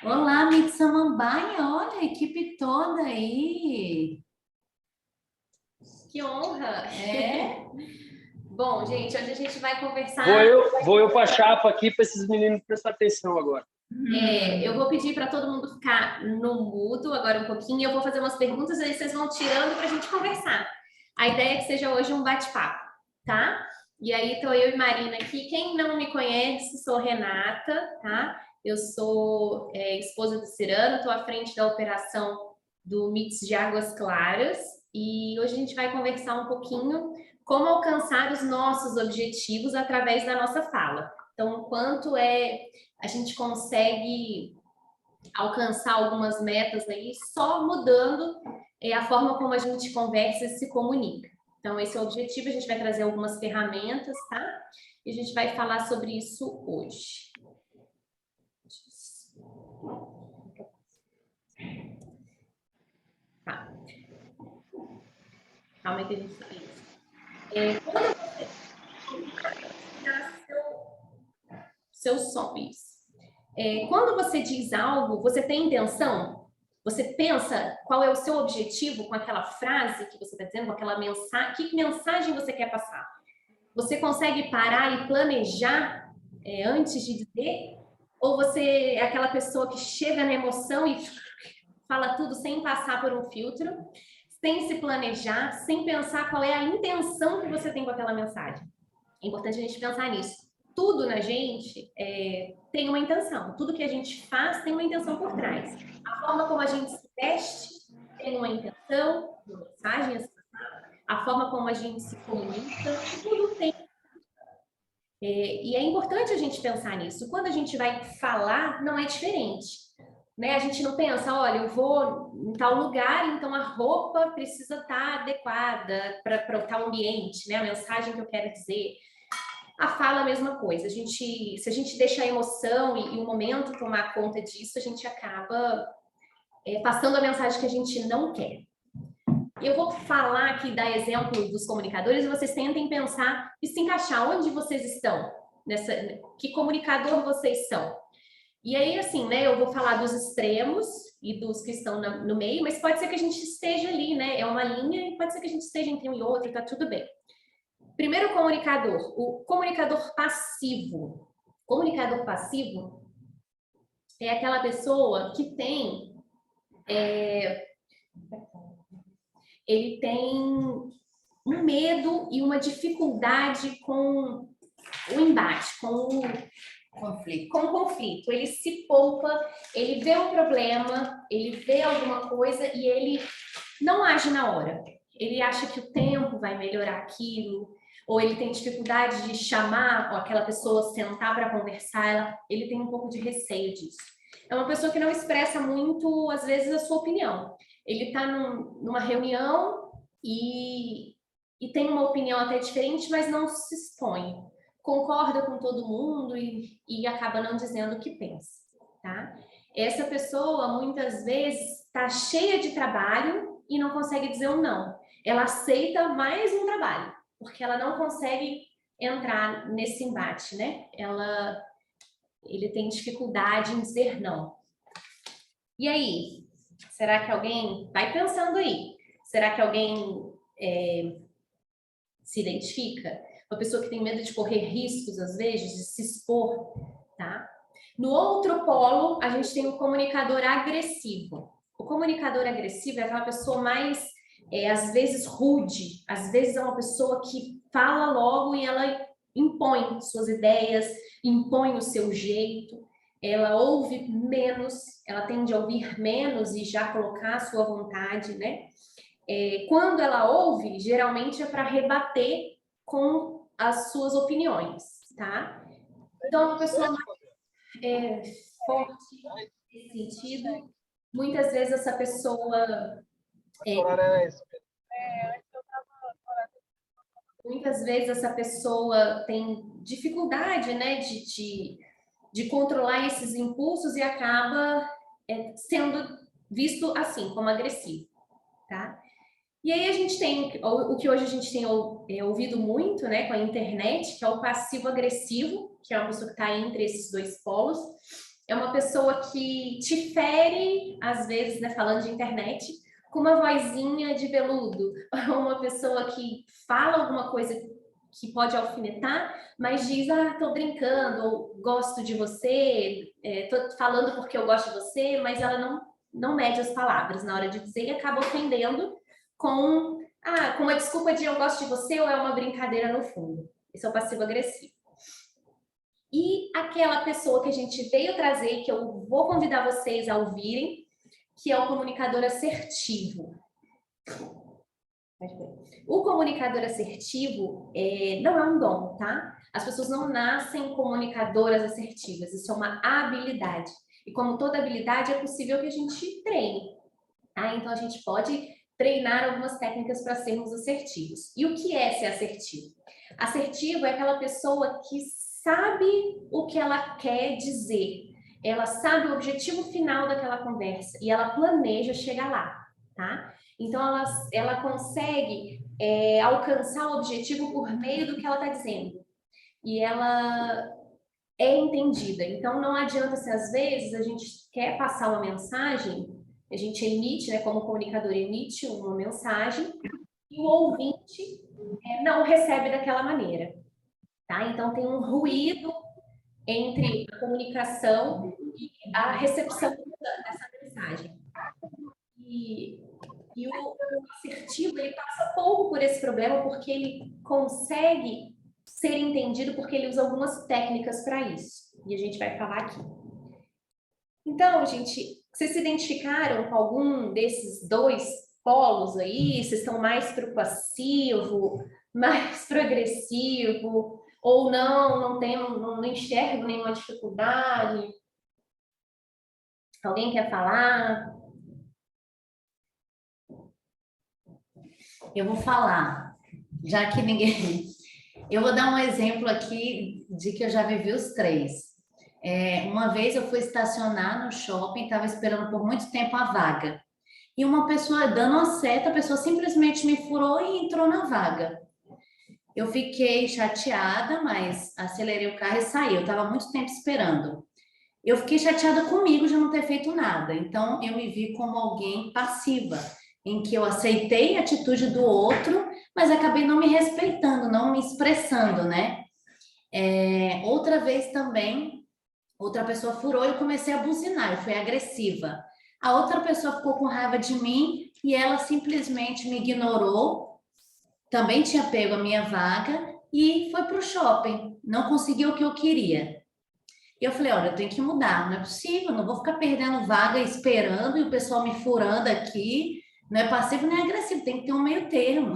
Olá, Mix Samambaia, olha a equipe toda aí. Que honra! É? Bom, gente, hoje a gente vai conversar... Vou eu para a chapa aqui para esses meninos prestar atenção agora. Eu vou pedir para todo mundo ficar no mudo agora um pouquinho. Eu vou fazer umas perguntas, aí vocês vão tirando para a gente conversar. A ideia é que seja hoje um bate-papo, tá? E aí estou eu e Marina aqui. Quem não me conhece, sou Renata, tá? Eu sou esposa do Cirano, estou à frente da operação do Mix de Águas Claras. E hoje a gente vai conversar um pouquinho como alcançar os nossos objetivos através da nossa fala. Então, quanto a gente consegue alcançar algumas metas aí só mudando a forma como a gente conversa e se comunica. Então, esse é o objetivo, a gente vai trazer algumas ferramentas, tá? E a gente vai falar sobre isso hoje. Tá. Calma aí que a gente faz isso. Quando você... Seus sonhos. Quando você diz algo, você tem intenção? Você pensa qual é o seu objetivo com aquela frase que você está dizendo, com aquela mensagem? Que mensagem você quer passar? Você consegue parar e planejar antes de dizer? Ou você é aquela pessoa que chega na emoção e fala tudo sem passar por um filtro, sem se planejar, sem pensar qual é a intenção que você tem com aquela mensagem? É importante a gente pensar nisso. Tudo na gente tem uma intenção. Tudo que a gente faz tem uma intenção por trás. A forma como a gente se veste tem uma intenção, uma mensagem. A forma como a gente se comunica, tudo tem. E é importante a gente pensar nisso. Quando a gente vai falar, não é diferente. Né? A gente não pensa, olha, eu vou em tal lugar, então a roupa precisa estar adequada para tal ambiente, né? A mensagem que eu quero dizer. A fala, a mesma coisa. Se a gente deixa a emoção e o momento tomar conta disso, a gente acaba passando a mensagem que a gente não quer. Eu vou falar aqui, dar exemplo dos comunicadores, e vocês tentem pensar e se encaixar onde vocês estão, que comunicador vocês são. E aí, assim, né, eu vou falar dos extremos e dos que estão no meio, mas pode ser que a gente esteja ali, né? É uma linha e pode ser que a gente esteja entre um e outro, tá tudo bem. Primeiro comunicador, o comunicador passivo. Comunicador passivo é aquela pessoa que tem... ele tem um medo e uma dificuldade com o embate, com o conflito. Ele se poupa, ele vê um problema, ele vê alguma coisa e ele não age na hora. Ele acha que o tempo vai melhorar aquilo, ou ele tem dificuldade de chamar aquela pessoa, sentar para conversar, ele tem um pouco de receio disso. É uma pessoa que não expressa muito, às vezes, a sua opinião. Ele está numa reunião e tem uma opinião até diferente, mas não se expõe. Concorda com todo mundo e acaba não dizendo o que pensa, tá? Essa pessoa, muitas vezes, está cheia de trabalho e não consegue dizer um não. Ela aceita mais um trabalho, porque ela não consegue entrar nesse embate, né? Ele tem dificuldade em dizer não. E aí? Será que alguém... Vai pensando aí. Será que alguém se identifica? Uma pessoa que tem medo de correr riscos, às vezes, de se expor, tá? No outro polo, a gente tem o comunicador agressivo. O comunicador agressivo é aquela pessoa mais, às vezes, rude. Às vezes é uma pessoa que fala logo e ela impõe suas ideias, impõe o seu jeito. Ela ouve menos, ela tende a ouvir menos e já colocar a sua vontade, né? Quando ela ouve, geralmente é para rebater com as suas opiniões, tá? Então, é uma pessoa mais forte nesse sentido. Muitas vezes essa pessoa... muitas vezes essa pessoa tem dificuldade, né, de controlar esses impulsos e acaba sendo visto assim, como agressivo, tá? E aí a gente tem o que hoje a gente tem ouvido muito, né, com a internet, que é o passivo-agressivo, que é uma pessoa que está entre esses dois polos. é uma pessoa que te fere, às vezes, né, falando de internet, com uma vozinha de veludo, ou uma pessoa que fala alguma coisa que pode alfinetar, mas diz, ah, tô brincando, ou gosto de você, tô falando porque eu gosto de você, mas ela não mede as palavras na hora de dizer e acaba ofendendo com uma desculpa de eu gosto de você ou é uma brincadeira no fundo. Esse é o passivo-agressivo. E aquela pessoa que a gente veio trazer, que eu vou convidar vocês a ouvirem, que é o comunicador assertivo. O comunicador assertivo não é um dom, tá? As pessoas não nascem comunicadoras assertivas, isso é uma habilidade. E como toda habilidade, é possível que a gente treine, tá? Então, a gente pode treinar algumas técnicas para sermos assertivos. E o que é ser assertivo? Assertivo é aquela pessoa que sabe o que ela quer dizer, ela sabe o objetivo final daquela conversa e ela planeja chegar lá, tá? Então, ela consegue alcançar o objetivo por meio do que ela está dizendo. E ela é entendida. Então, não adianta se às vezes a gente quer passar uma mensagem, a gente emite, né, como comunicador, emite uma mensagem e o ouvinte não recebe daquela maneira. Tá? Então, tem um ruído entre a comunicação e a recepção dessa mensagem. E o assertivo, ele passa pouco por esse problema, porque ele consegue ser entendido, porque ele usa algumas técnicas para isso. E a gente vai falar aqui. Então, gente, vocês se identificaram com algum desses dois polos aí? Vocês estão mais para o passivo, mais para o agressivo? Ou não enxergo nenhuma dificuldade? Alguém quer falar? Eu vou falar, já que ninguém. Eu vou dar um exemplo aqui de que eu já vivi os três. Uma vez eu fui estacionar no shopping, estava esperando por muito tempo a vaga. E uma pessoa dando uma seta, a pessoa simplesmente me furou e entrou na vaga. Eu fiquei chateada, mas acelerei o carro e saí. Eu estava muito tempo esperando. Eu fiquei chateada comigo de não ter feito nada. Então, eu me vi como alguém passiva, em que eu aceitei a atitude do outro, mas acabei não me respeitando, não me expressando, né? Outra vez também, outra pessoa furou e eu comecei a buzinar, eu fui agressiva. A outra pessoa ficou com raiva de mim e ela simplesmente me ignorou, também tinha pego a minha vaga e foi para o shopping, não conseguiu o que eu queria. E eu falei, olha, eu tenho que mudar, não é possível, não vou ficar perdendo vaga esperando e o pessoal me furando aqui, não é passivo nem agressivo, tem que ter um meio termo.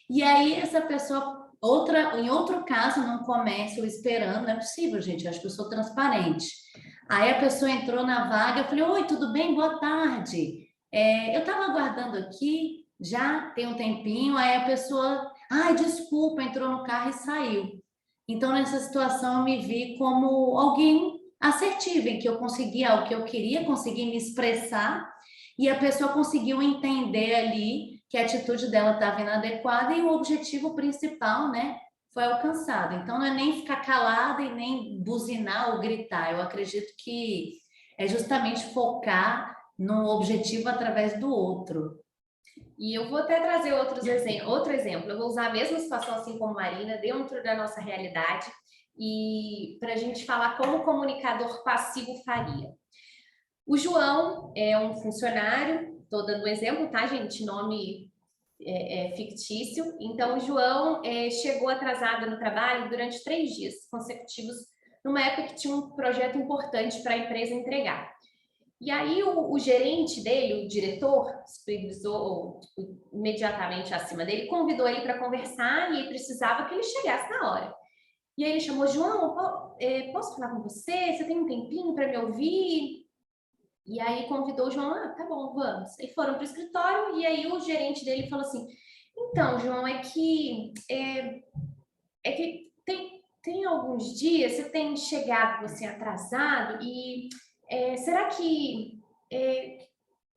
E aí essa pessoa, em outro caso, num comércio esperando, não é possível, gente, eu acho que eu sou transparente. Aí a pessoa entrou na vaga, eu falei, oi, tudo bem? Boa tarde. Eu estava aguardando aqui, já tem um tempinho, aí a pessoa, ai, desculpa, entrou no carro e saiu. Então, nessa situação, eu me vi como alguém assertiva, em que eu conseguia o que eu queria, consegui me expressar, e a pessoa conseguiu entender ali que a atitude dela estava inadequada e o objetivo principal, né, foi alcançado. Então, não é nem ficar calada e nem buzinar ou gritar. Eu acredito que é justamente focar no objetivo através do outro. E eu vou até trazer outro exemplo. Eu vou usar a mesma situação, assim como Marina, dentro da nossa realidade, e para a gente falar como o comunicador passivo faria. O João é um funcionário, estou dando um exemplo, tá, gente? Nome fictício. Então, o João chegou atrasado no trabalho durante 3 dias consecutivos, numa época que tinha um projeto importante para a empresa entregar. E aí o gerente dele, o diretor, supervisor imediatamente acima dele, convidou ele para conversar e precisava que ele chegasse na hora. E aí ele chamou, João, posso falar com você? Você tem um tempinho para me ouvir? E aí convidou o João, tá bom, vamos. E foram para o escritório e aí o gerente dele falou assim, então, João, é que tem alguns dias você tem chegado assim atrasado e será que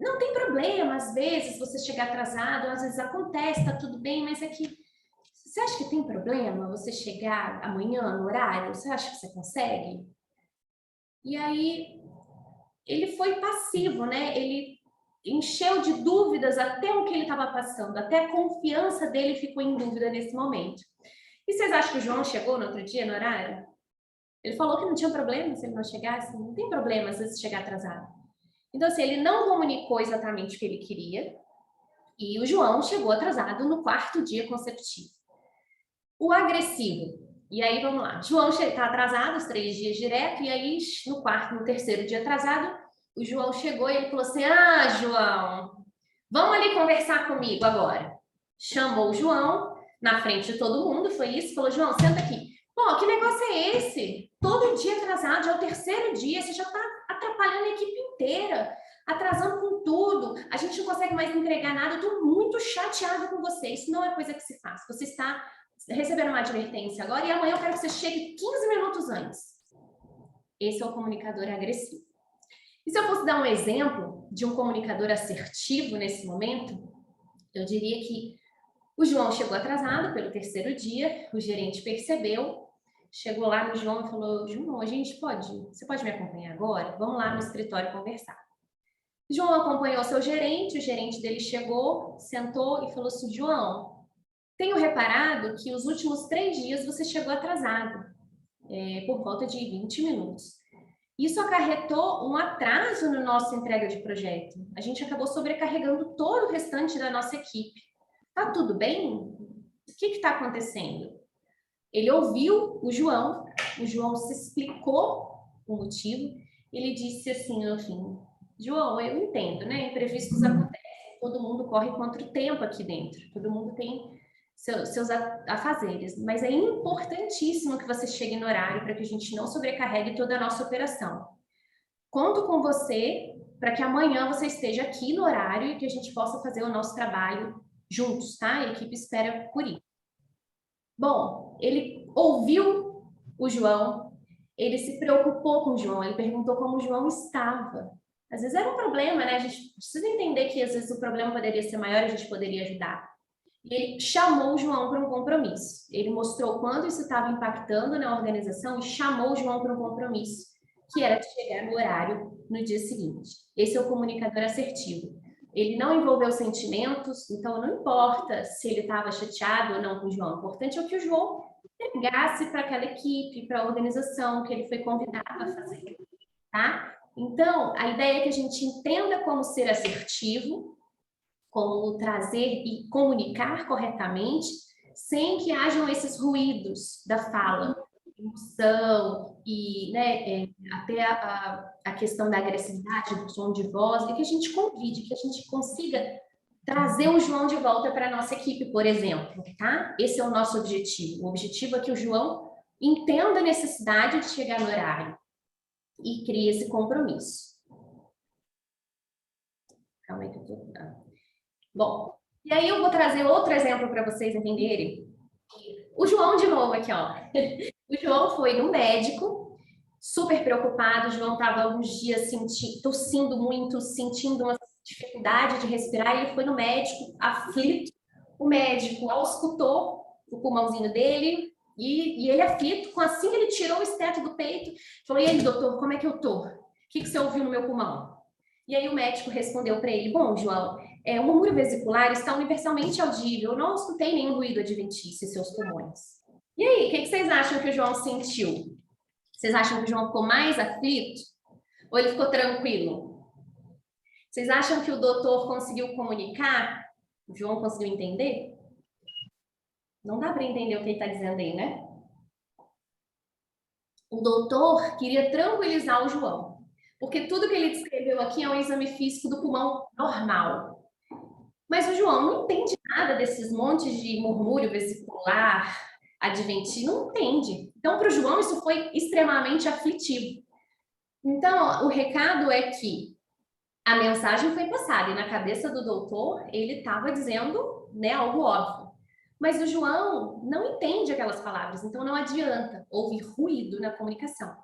não tem problema, às vezes, você chegar atrasado, às vezes acontece, tá tudo bem, mas é que você acha que tem problema você chegar amanhã no horário? Você acha que você consegue? E aí ele foi passivo, né? Ele encheu de dúvidas até o que ele estava passando, até a confiança dele ficou em dúvida nesse momento. E vocês acham que o João chegou no outro dia, no horário? Ele falou que não tinha problema se ele não chegasse, não tem problema às vezes chegar atrasado. Então, assim, ele não comunicou exatamente o que ele queria, e o João chegou atrasado no 4º dia consecutivo. O agressivo. E aí, vamos lá. João está atrasado os 3 dias direto, e aí, no 3º dia atrasado, o João chegou e ele falou assim, ah, João, vamos ali conversar comigo agora. Chamou o João na frente de todo mundo, foi isso, falou, João, senta aqui. Pô, que negócio é esse? Todo dia atrasado, já é o 3º dia, você já está atrapalhando a equipe inteira, atrasando com tudo, a gente não consegue mais entregar nada, eu estou muito chateada com você, isso não é coisa que se faz. Você está recebendo uma advertência agora e amanhã eu quero que você chegue 15 minutos antes. Esse é o comunicador agressivo. E se eu fosse dar um exemplo de um comunicador assertivo nesse momento, eu diria que o João chegou atrasado pelo 3º dia, o gerente percebeu, chegou lá no João e falou, João, você pode me acompanhar agora? Vamos lá no escritório conversar. João acompanhou seu gerente, o gerente dele chegou, sentou e falou assim, João, tenho reparado que os últimos 3 dias você chegou atrasado, por volta de 20 minutos. Isso acarretou um atraso na nossa entrega de projeto. A gente acabou sobrecarregando todo o restante da nossa equipe. Tá tudo bem? O que está acontecendo? Ele ouviu o João se explicou o motivo, ele disse assim, no fim, João, eu entendo, né? Imprevistos acontecem, todo mundo corre contra o tempo aqui dentro, todo mundo tem seus afazeres, mas é importantíssimo que você chegue no horário para que a gente não sobrecarregue toda a nossa operação. Conto com você para que amanhã você esteja aqui no horário e que a gente possa fazer o nosso trabalho juntos, tá? A equipe espera por isso. Bom, ele ouviu o João, ele se preocupou com o João, ele perguntou como o João estava. Às vezes era um problema, né? A gente precisa entender que às vezes o problema poderia ser maior, a gente poderia ajudar. Ele chamou o João para um compromisso. Ele mostrou quanto isso estava impactando na organização e chamou o João para um compromisso, que era de chegar no horário no dia seguinte. Esse é o comunicador assertivo. Ele não envolveu sentimentos, então não importa se ele estava chateado ou não com o João. O importante é o que o João entregasse para aquela equipe, para a organização que ele foi convidado a fazer, tá? Então, a ideia é que a gente entenda como ser assertivo, como trazer e comunicar corretamente, sem que hajam esses ruídos da fala, emoção e, né, até a questão da agressividade, do tom de voz, e que a gente convide, que a gente consiga trazer o João de volta para a nossa equipe, por exemplo, tá? Esse é o nosso objetivo. O objetivo é que o João entenda a necessidade de chegar no horário e crie esse compromisso. Calma aí que eu tô... Bom, e aí eu vou trazer outro exemplo para vocês entenderem. O João de novo aqui, ó. O João foi no médico, super preocupado. O João estava alguns dias tossindo muito, sentindo uma dificuldade de respirar. Ele foi no médico, aflito. O médico auscultou o pulmãozinho dele e ele aflito. Assim que ele tirou o esteto do peito, falou, e aí, doutor, como é que eu tô? O que você ouviu no meu pulmão? E aí o médico respondeu para ele, bom, João, o murmúrio vesicular está universalmente audível, eu não escutei nenhum ruído adventício em seus pulmões. E aí, o que vocês acham que o João sentiu? Vocês acham que o João ficou mais aflito? Ou ele ficou tranquilo? Vocês acham que o doutor conseguiu comunicar? O João conseguiu entender? Não dá para entender o que ele está dizendo aí, né? O doutor queria tranquilizar o João, porque tudo que ele descreveu aqui é um exame físico do pulmão normal. Mas o João não entende nada desses montes de murmúrio vesicular, adventício, não entende. Então, para o João, isso foi extremamente aflitivo. Então, o recado é que a mensagem foi passada, e na cabeça do doutor, ele estava dizendo, né, algo óbvio. Mas o João não entende aquelas palavras, então não adianta ouvir ruído na comunicação.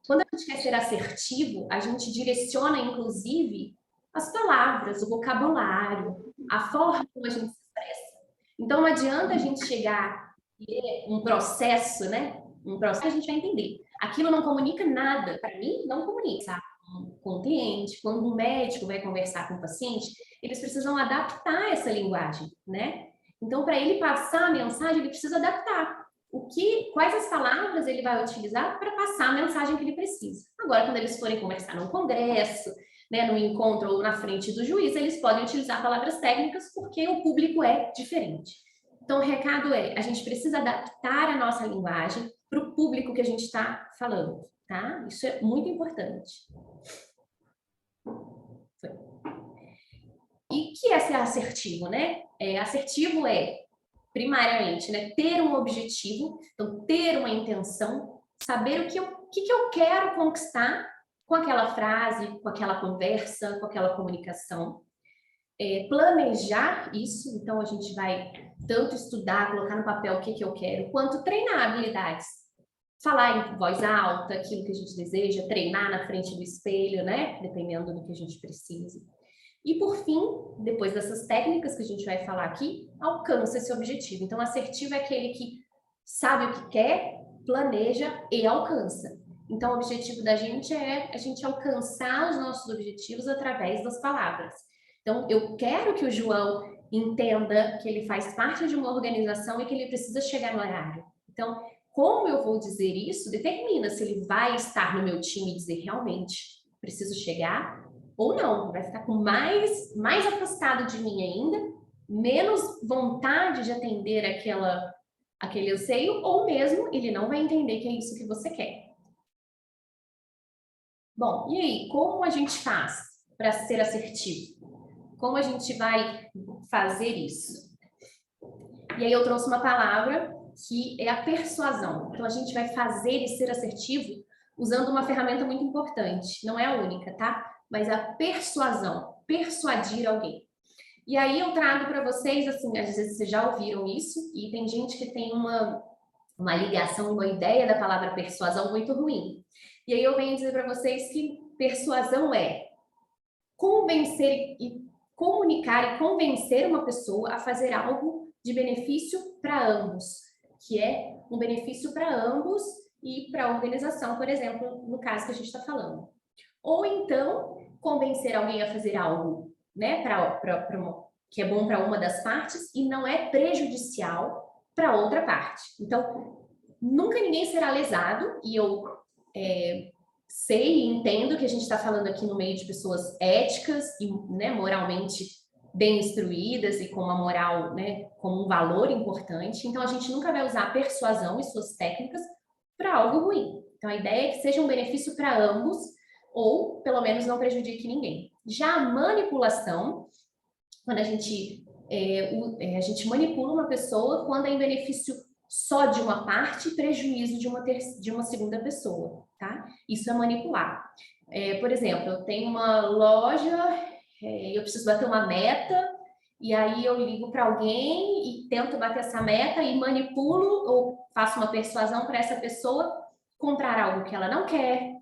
Quando a gente quer ser assertivo, a gente direciona, inclusive, as palavras, o vocabulário, a forma como a gente se expressa. Então, não adianta a gente chegar e um processo, né, um processo, a gente vai entender. Aquilo não comunica nada. Para mim, não comunica. Com o cliente, quando um médico vai conversar com o paciente, eles precisam adaptar essa linguagem, né? Então, para ele passar a mensagem, ele precisa adaptar. Quais as palavras ele vai utilizar para passar a mensagem que ele precisa. Agora, quando eles forem conversar num congresso, né, num encontro ou na frente do juiz, eles podem utilizar palavras técnicas porque o público é diferente. Então, o recado é, a gente precisa adaptar a nossa linguagem para o público que a gente está falando, tá? Isso é muito importante. E o que é ser assertivo, né? Assertivo é, primariamente, né, ter um objetivo, então ter uma intenção, saber o que eu quero conquistar com aquela frase, com aquela conversa, com aquela comunicação. Planejar isso, então a gente vai tanto estudar, colocar no papel o que eu quero, quanto treinar habilidades. Falar em voz alta, aquilo que a gente deseja, treinar na frente do espelho, né? Dependendo do que a gente precise. E por fim, depois dessas técnicas que a gente vai falar aqui, alcança esse objetivo. Então, assertivo é aquele que sabe o que quer, planeja e alcança. Então, o objetivo da gente é a gente alcançar os nossos objetivos através das palavras. Então, eu quero que o João entenda que ele faz parte de uma organização e que ele precisa chegar no horário. Então, como eu vou dizer isso, determina se ele vai estar no meu time e dizer realmente preciso chegar ou não. Vai ficar com mais afastado de mim ainda, menos vontade de atender aquele anseio, ou mesmo ele não vai entender que é isso que você quer. Bom, e aí, como a gente faz para ser assertivo? Como a gente vai fazer isso? E aí eu trouxe uma palavra que é a persuasão. Então a gente vai fazer e ser assertivo usando uma ferramenta muito importante. Não é a única, tá? Mas a persuasão, persuadir alguém. E aí eu trago para vocês, assim, às vezes vocês já ouviram isso, e tem gente que tem uma ligação, uma ideia da palavra persuasão muito ruim. E aí eu venho dizer para vocês que persuasão é convencer e comunicar e convencer uma pessoa a fazer algo de benefício para ambos, que é um benefício para ambos e para a organização, por exemplo, no caso que a gente está falando. Ou então, convencer alguém a fazer algo, né, que é bom para uma das partes e não é prejudicial para outra parte. Então, nunca ninguém será lesado, e eu sei e entendo que a gente está falando aqui no meio de pessoas éticas e, né, moralmente bem instruídas e com uma moral, né, como um valor importante. Então, a gente nunca vai usar a persuasão e suas técnicas para algo ruim. Então, a ideia é que seja um benefício para ambos ou, pelo menos, não prejudique ninguém. Já a manipulação, quando a gente manipula uma pessoa quando é em benefício só de uma parte e prejuízo de uma segunda pessoa, tá? Isso é manipular. Por exemplo, eu tenho uma loja, eu preciso bater uma meta, e aí eu ligo para alguém e tento bater essa meta e manipulo ou faço uma persuasão para essa pessoa comprar algo que ela não quer,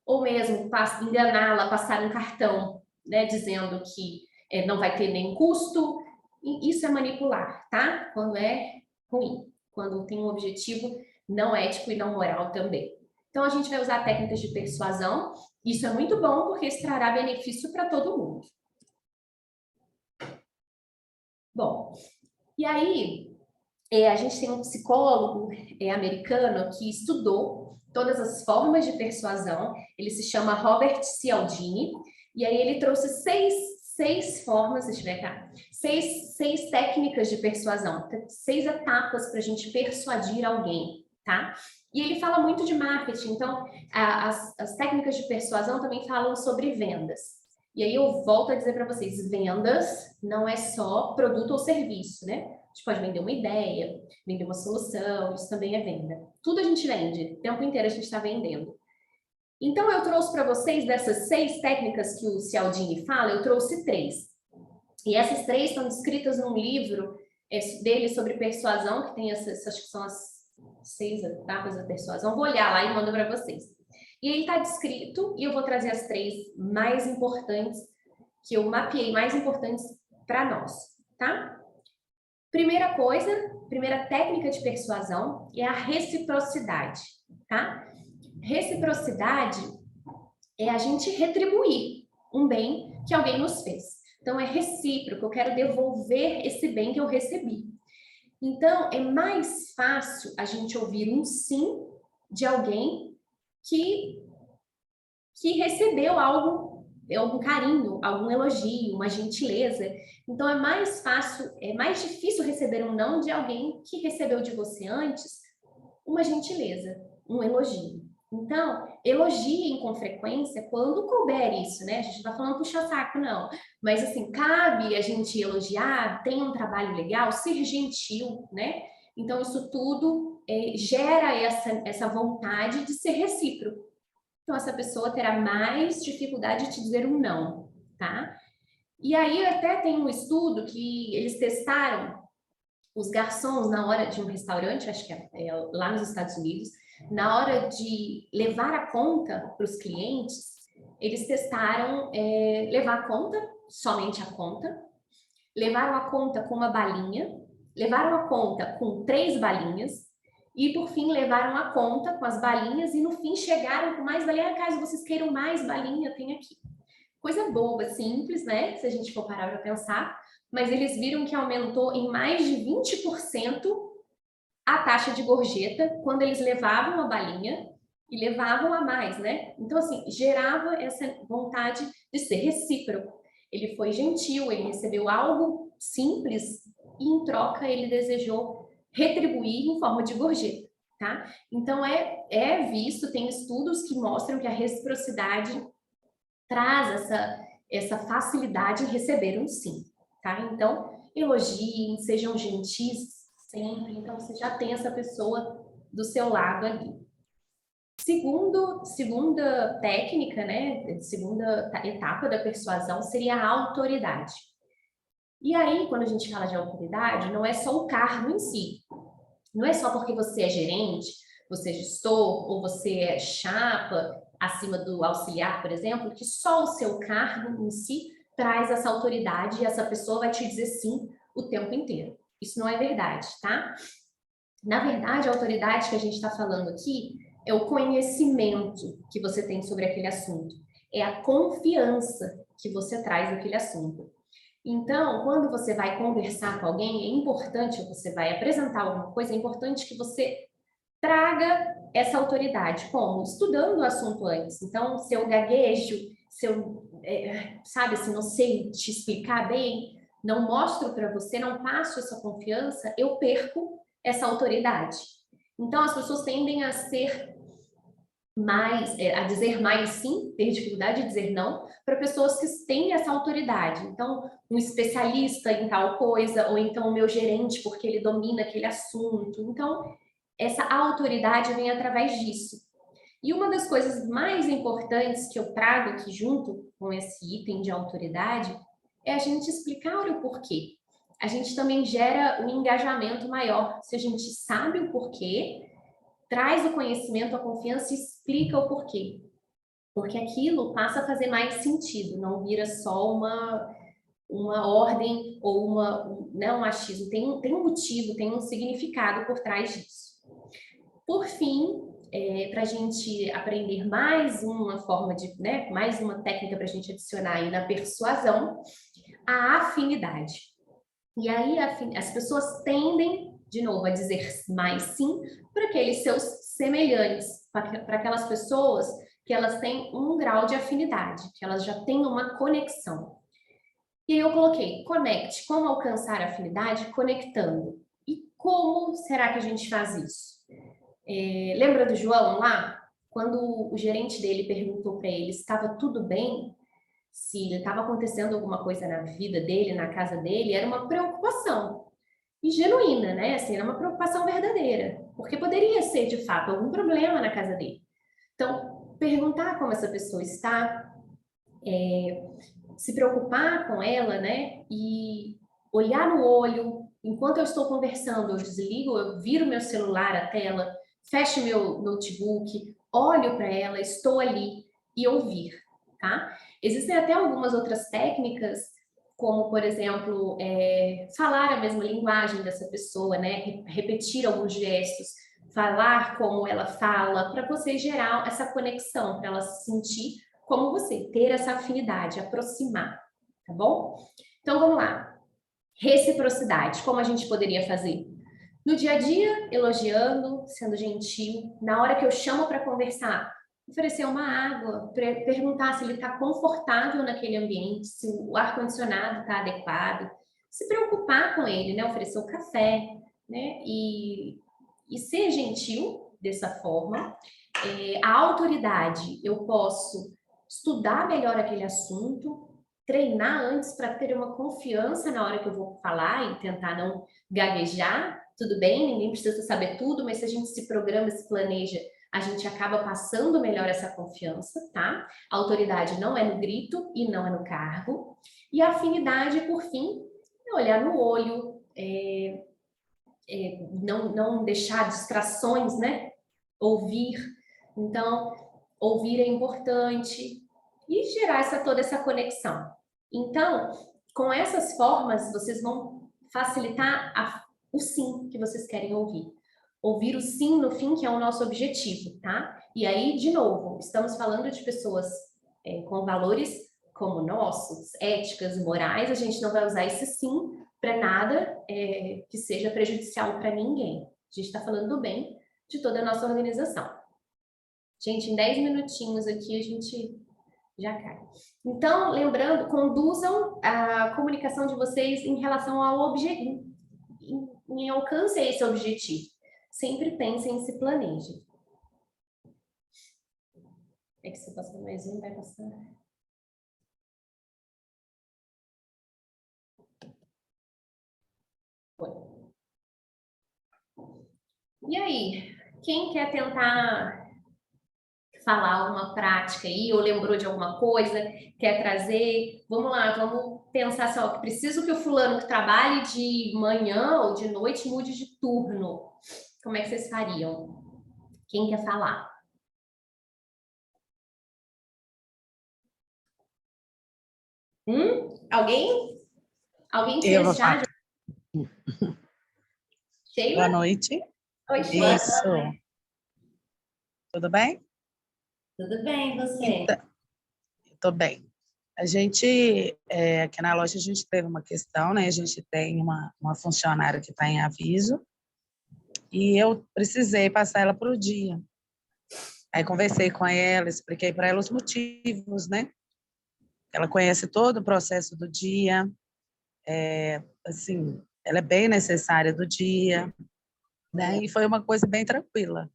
ou mesmo enganá-la, passar um cartão, né, dizendo que não vai ter nem custo. E isso é manipular, tá? Quando é ruim, quando tem um objetivo não ético e não moral também. Então, a gente vai usar técnicas de persuasão. Isso é muito bom, porque isso trará benefício para todo mundo. Bom, e aí, a gente tem um psicólogo americano que estudou todas as formas de persuasão. Ele se chama Robert Cialdini. E aí ele trouxe seis formas, deixa eu ver cá, seis técnicas de persuasão, 6 etapas para a gente persuadir alguém, tá? E ele fala muito de marketing, então as técnicas de persuasão também falam sobre vendas. E aí eu volto a dizer para vocês, vendas não é só produto ou serviço, né? A gente pode vender uma ideia, vender uma solução, isso também é venda. Tudo a gente vende, o tempo inteiro a gente está vendendo. Então, eu trouxe para vocês, dessas 6 técnicas que o Cialdini fala, eu trouxe 3. E essas 3 estão descritas num livro dele sobre persuasão, que tem acho que são as 6 etapas da persuasão. Vou olhar lá e mando para vocês. E ele está descrito, e eu vou trazer as 3 mais importantes, que eu mapeei mais importantes para nós, tá? Primeira coisa, primeira técnica de persuasão é a reciprocidade, tá? Reciprocidade é a gente retribuir um bem que alguém nos fez. Então, é recíproco, eu quero devolver esse bem que eu recebi. Então, é mais fácil a gente ouvir um sim de alguém que recebeu algo, algum carinho, algum elogio, uma gentileza. Então, é mais fácil, é mais difícil receber um não de alguém que recebeu de você antes uma gentileza, um elogio. Então, elogiem com frequência quando couber isso, né? A gente não tá falando puxar saco, não. Mas, assim, cabe a gente elogiar, tem um trabalho legal, ser gentil, né? Então, isso tudo gera essa vontade de ser recíproco. Então, essa pessoa terá mais dificuldade de te dizer um não, tá? E aí, até tem um estudo que eles testaram os garçons na hora de um restaurante, acho que é lá nos Estados Unidos, na hora de levar a conta para os clientes, eles testaram levar a conta, somente a conta, levaram a conta com uma balinha, levaram a conta com 3 balinhas, e por fim levaram a conta com as balinhas, e no fim chegaram com mais balinha. Caso vocês queiram mais balinha, tem aqui. Coisa boba, simples, né? Se a gente for parar para pensar, mas eles viram que aumentou em mais de 20% a taxa de gorjeta quando eles levavam a balinha e levavam a mais, né? Então, assim, gerava essa vontade de ser recíproco. Ele foi gentil, ele recebeu algo simples e, em troca, ele desejou retribuir em forma de gorjeta, tá? Então, é visto, tem estudos que mostram que a reciprocidade traz essa facilidade em receber um sim, tá? Então, elogiem, sejam gentis sempre, então você já tem essa pessoa do seu lado ali. Segunda técnica, né, segunda etapa da persuasão seria a autoridade. E aí, quando a gente fala de autoridade, não é só o cargo em si. Não é só porque você é gerente, você é gestor, ou você é chapa, acima do auxiliar, por exemplo, que só o seu cargo em si traz essa autoridade e essa pessoa vai te dizer sim o tempo inteiro. Isso não é verdade, tá? Na verdade, a autoridade que a gente está falando aqui é o conhecimento que você tem sobre aquele assunto. É a confiança que você traz naquele assunto. Então, quando você vai conversar com alguém, é importante, você vai apresentar alguma coisa, é importante que você traga essa autoridade. Como? Estudando o assunto antes. Então, se eu gaguejo, se eu, sabe, se não sei te explicar bem, não mostro para você, não passo essa confiança, eu perco essa autoridade. Então, as pessoas tendem a ser mais, a dizer mais sim, ter dificuldade de dizer não, para pessoas que têm essa autoridade. Então, um especialista em tal coisa, ou então o meu gerente, porque ele domina aquele assunto. Então, essa autoridade vem através disso. E uma das coisas mais importantes que eu trago aqui junto com esse item de autoridade é a gente explicar o porquê. A gente também gera um engajamento maior. Se a gente sabe o porquê, traz o conhecimento, a confiança e explica o porquê. Porque aquilo passa a fazer mais sentido, não vira só uma ordem ou um achismo. Tem um motivo, tem um significado por trás disso. Por fim, para a gente aprender mais uma forma de, né, mais uma técnica para a gente adicionar aí na persuasão, a afinidade. E aí as pessoas tendem, de novo, a dizer mais sim para aqueles seus semelhantes, para aquelas pessoas que elas têm um grau de afinidade, que elas já têm uma conexão. E aí eu coloquei, conecte, como alcançar a afinidade? Conectando. E como será que a gente faz isso? Lembra do João lá? Quando o gerente dele perguntou para ele se estava tudo bem, se estava acontecendo alguma coisa na vida dele, na casa dele, era uma preocupação. E genuína, né? Assim, era uma preocupação verdadeira. Porque poderia ser, de fato, algum problema na casa dele. Então, perguntar como essa pessoa está, se preocupar com ela, né? E olhar no olho. Enquanto eu estou conversando, eu desligo, eu viro meu celular, a tela, fecho meu notebook, olho para ela, estou ali e ouvir, tá? Existem até algumas outras técnicas como, por exemplo, falar a mesma linguagem dessa pessoa, né? Repetir alguns gestos, falar como ela fala, para você gerar essa conexão, para ela se sentir como você, ter essa afinidade, aproximar, tá bom? Então, vamos lá. Reciprocidade, como a gente poderia fazer? No dia a dia, elogiando, sendo gentil. Na hora que eu chamo para conversar, oferecer uma água, perguntar se ele está confortável naquele ambiente, se o ar-condicionado está adequado, se preocupar com ele, né? Oferecer o café, né? E ser gentil dessa forma. A autoridade, eu posso estudar melhor aquele assunto, treinar antes para ter uma confiança na hora que eu vou falar e tentar não gaguejar. Tudo bem, ninguém precisa saber tudo, mas se a gente se programa, se planeja, a gente acaba passando melhor essa confiança, tá? A autoridade não é no grito e não é no cargo. E a afinidade, por fim, é olhar no olho, não deixar distrações, né? Ouvir. Então, ouvir é importante e gerar toda essa conexão. Então, com essas formas, vocês vão facilitar o sim que vocês querem ouvir. Ouvir o sim no fim, que é o nosso objetivo, tá? E aí, de novo, estamos falando de pessoas com valores como nossos, éticas e morais, a gente não vai usar esse sim para nada que seja prejudicial para ninguém. A gente está falando do bem de toda a nossa organização. Gente, em 10 minutinhos aqui a gente já cai. Então, lembrando, conduzam a comunicação de vocês em relação ao objetivo, em alcance a esse objetivo. Sempre pensem e se planejem. É que se passar mais um, vai passar. Foi. E aí, quem quer tentar falar uma prática aí, ou lembrou de alguma coisa, quer trazer? Vamos lá, vamos pensar só, que preciso que o fulano que trabalhe de manhã ou de noite mude de turno. Como é que vocês fariam? Quem quer falar? Alguém? Alguém Eu vou fez já? falar. Sheila? Boa noite. Oi, Sheila. Isso. Tudo bem? Tudo bem, você? Então, estou bem. A gente, aqui na loja, a gente teve uma questão, né? A gente tem uma funcionária que está em aviso e eu precisei passar ela para o dia. Aí conversei com ela, expliquei para ela os motivos, né? Ela conhece todo o processo do dia, assim, ela é bem necessária do dia, né? E foi uma coisa bem tranquila.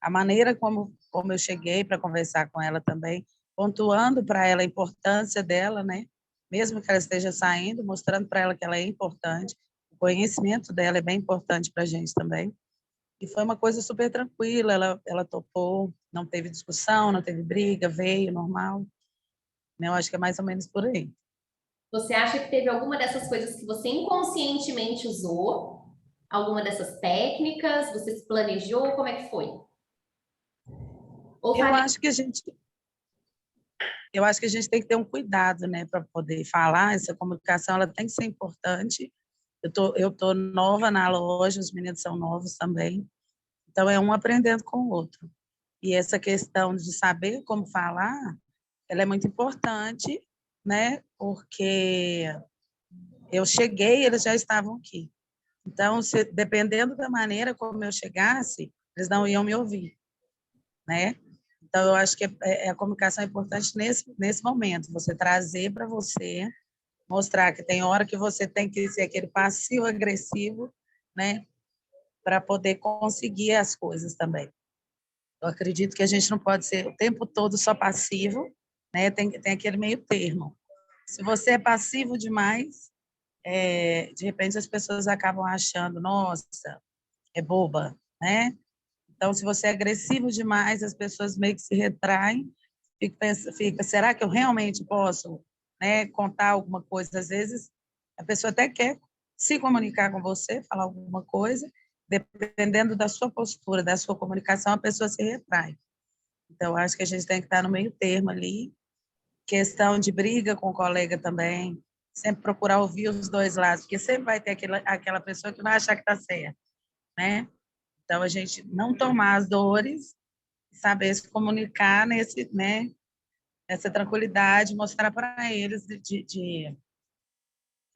A maneira como eu cheguei para conversar com ela também, pontuando para ela a importância dela, né? Mesmo que ela esteja saindo, mostrando para ela que ela é importante, o conhecimento dela é bem importante para a gente também. E foi uma coisa super tranquila, ela topou, não teve discussão, não teve briga, veio normal. Eu acho que é mais ou menos por aí. Você acha que teve alguma dessas coisas que você inconscientemente usou? Alguma dessas técnicas? Você se planejou? Como é que foi? Ou Eu acho que a gente tem que ter um cuidado, né, para poder falar. Essa comunicação ela tem que ser importante. Eu tô nova na loja, os meninos são novos também. Então é um aprendendo com o outro. E essa questão de saber como falar, ela é muito importante, né? Porque eu cheguei, eles já estavam aqui. Então, dependendo da maneira como eu chegasse, eles não iam me ouvir, né? Então, eu acho que a comunicação é importante nesse momento, você trazer para você, mostrar que tem hora que você tem que ser aquele passivo-agressivo, né? Para poder conseguir as coisas também. Eu acredito que a gente não pode ser o tempo todo só passivo, né? Tem aquele meio termo. Se você é passivo demais, de repente as pessoas acabam achando, nossa, é boba, né? Então, se você é agressivo demais, as pessoas meio que se retraem, fica, será que eu realmente posso, né, contar alguma coisa? Às vezes, a pessoa até quer se comunicar com você, falar alguma coisa, dependendo da sua postura, da sua comunicação, a pessoa se retrai. Então, acho que a gente tem que estar no meio termo ali. Questão de briga com o colega também, sempre procurar ouvir os dois lados, porque sempre vai ter aquela pessoa que vai achar que está certa, né? Então, a gente não tomar as dores, saber se comunicar né, nessa tranquilidade, mostrar para eles que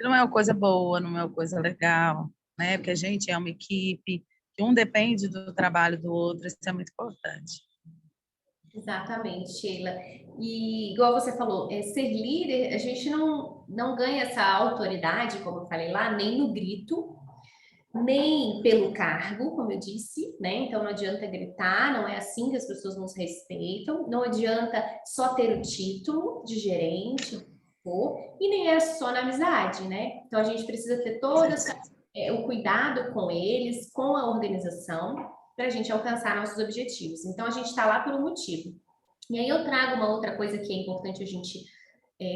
não é uma coisa boa, não é uma coisa legal, né? Porque a gente é uma equipe, que um depende do trabalho do outro, isso é muito importante. Exatamente, Sheila. E igual você falou, ser líder, a gente não ganha essa autoridade, como eu falei lá, nem no grito, nem pelo cargo, como eu disse, né? Então não adianta gritar, não é assim que as pessoas nos respeitam, não adianta só ter o título de gerente, e nem é só na amizade, né? Então a gente precisa ter o cuidado com eles, com a organização, para a gente alcançar nossos objetivos. Então a gente está lá por um motivo. E aí eu trago uma outra coisa que é importante a gente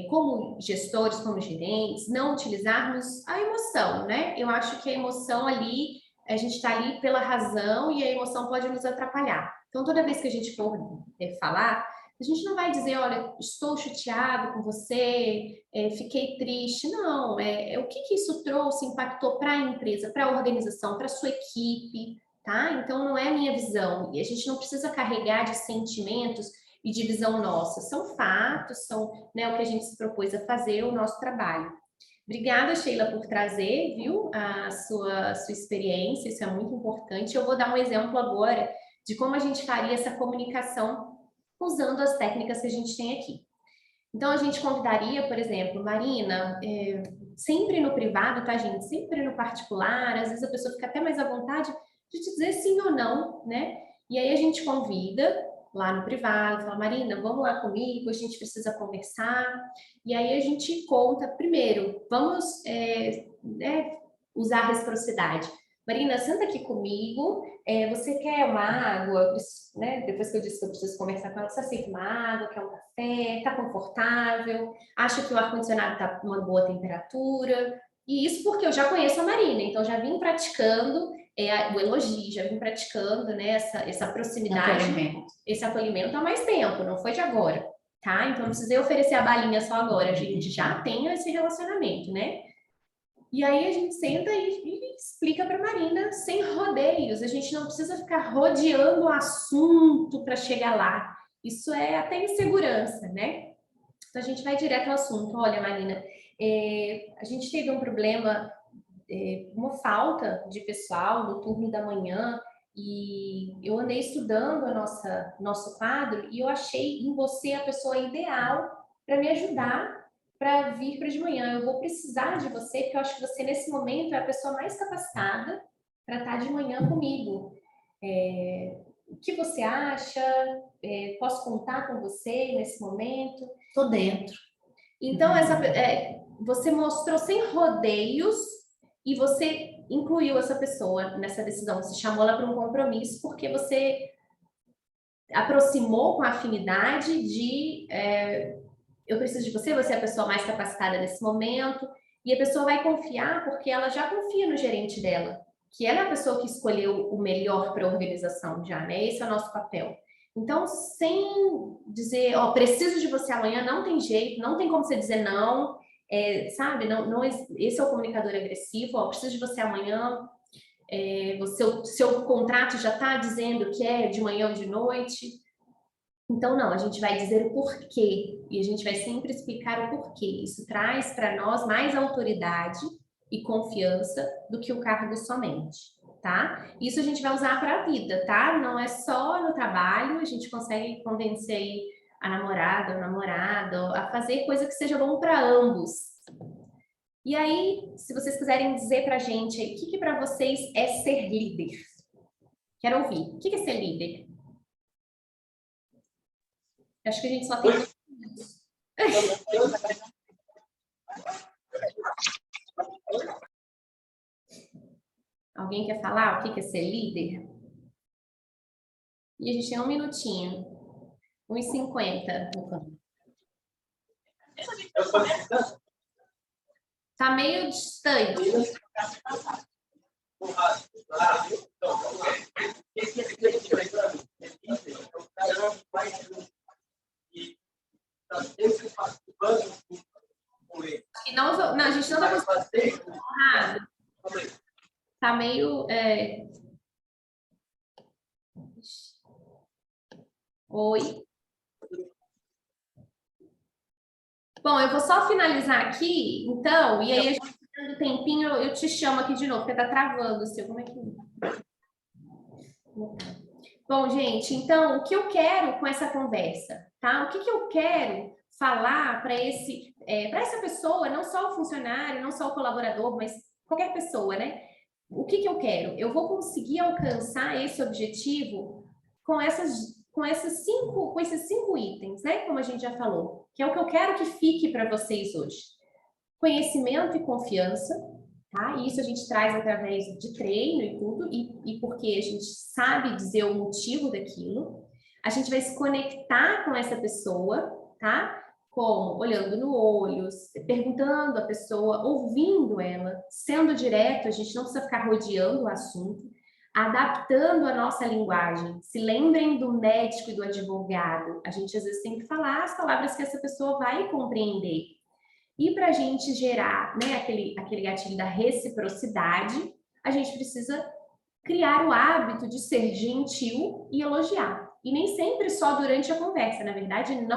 como gestores, como gerentes, não utilizarmos a emoção, né? Eu acho que a emoção ali, a gente está ali pela razão e a emoção pode nos atrapalhar. Então, toda vez que a gente for falar, a gente não vai dizer, olha, estou chateado com você, fiquei triste. Não, o que isso trouxe, impactou para a empresa, para a organização, para a sua equipe, tá? Então, não é a minha visão. E a gente não precisa carregar de sentimentos e de visão nossa. São fatos, são, né, o que a gente se propôs a fazer, o nosso trabalho. Obrigada, Sheila, por trazer, viu, a sua experiência, isso é muito importante. Eu vou dar um exemplo agora de como a gente faria essa comunicação usando as técnicas que a gente tem aqui. Então, a gente convidaria, por exemplo, Marina, sempre no privado, tá, gente? Sempre no particular, às vezes a pessoa fica até mais à vontade de te dizer sim ou não, né? E aí a gente convida lá no privado, fala, Marina, vamos lá comigo, a gente precisa conversar. E aí a gente conta, primeiro, vamos usar a reciprocidade. Marina, senta aqui comigo, você quer uma água? Né? Depois que eu disse que eu preciso conversar com ela, você aceita uma água, quer um café, está confortável, acha que o ar-condicionado está numa boa temperatura? E isso porque eu já conheço a Marina, então já vim praticando o elogio, já vim praticando, né, essa proximidade, esse acolhimento há mais tempo, não foi de agora, tá? Então não precisei oferecer a balinha só agora, a gente já tem esse relacionamento, né? E aí a gente senta e explica para Marina sem rodeios, a gente não precisa ficar rodeando o assunto para chegar lá, isso é até insegurança, né? Então a gente vai direto ao assunto. Olha, Marina, a gente teve um problema, uma falta de pessoal no turno da manhã, e eu andei estudando nosso quadro e eu achei em você a pessoa ideal para me ajudar para vir para de manhã. Eu vou precisar de você, porque eu acho que você, nesse momento, é a pessoa mais capacitada para estar de manhã comigo. O que você acha? Posso contar com você nesse momento? Tô dentro. Então, você mostrou sem rodeios e você incluiu essa pessoa nessa decisão. Você chamou ela para um compromisso porque você aproximou com afinidade de eu preciso de você, você é a pessoa mais capacitada nesse momento, e a pessoa vai confiar porque ela já confia no gerente dela, que ela é a pessoa que escolheu o melhor para a organização já, né? Esse é o nosso papel. Então, sem dizer, preciso de você amanhã, não tem jeito, não tem como você dizer não, sabe? Não, esse é o comunicador agressivo, preciso de você amanhã, seu contrato já está dizendo que é de manhã ou de noite. Então, não, a gente vai dizer o porquê, e a gente vai sempre explicar o porquê. Isso traz para nós mais autoridade e confiança do que o cargo somente, tá? Isso a gente vai usar para a vida, tá? Não é só no trabalho, a gente consegue convencer aí a namorada, o namorado, a fazer coisa que seja bom para ambos. E aí, se vocês quiserem dizer para a gente aí, o que para vocês é ser líder? Quero ouvir. O que é ser líder? Acho que a gente só tem... Alguém quer falar o que é ser líder? E a gente tem um minutinho. 1h50. Tá meio distante. Que Não, a gente não tá conseguindo errado. Tá meio... Oi. Bom, eu vou só finalizar aqui, então, e aí a gente, dando tempinho, eu te chamo aqui de novo, porque tá travando o seu. Como é que... Bom, gente, então, o que eu quero com essa conversa, tá? O que eu quero falar para essa pessoa, não só o funcionário, não só o colaborador, mas qualquer pessoa, né? O que eu quero? Eu vou conseguir alcançar esse objetivo com esses 5 itens, né? Como a gente já falou, que é o que eu quero que fique para vocês hoje. Conhecimento e confiança, tá? E isso a gente traz através de treino e tudo, e porque a gente sabe dizer o motivo daquilo. A gente vai se conectar com essa pessoa, tá? Como olhando no olho, perguntando a pessoa, ouvindo ela, sendo direto, a gente não precisa ficar rodeando o assunto, adaptando a nossa linguagem. Se lembrem do médico e do advogado, a gente às vezes tem que falar as palavras que essa pessoa vai compreender. E para a gente gerar, né, aquele gatilho da reciprocidade, a gente precisa criar o hábito de ser gentil e elogiar. E nem sempre só durante a conversa, na verdade, não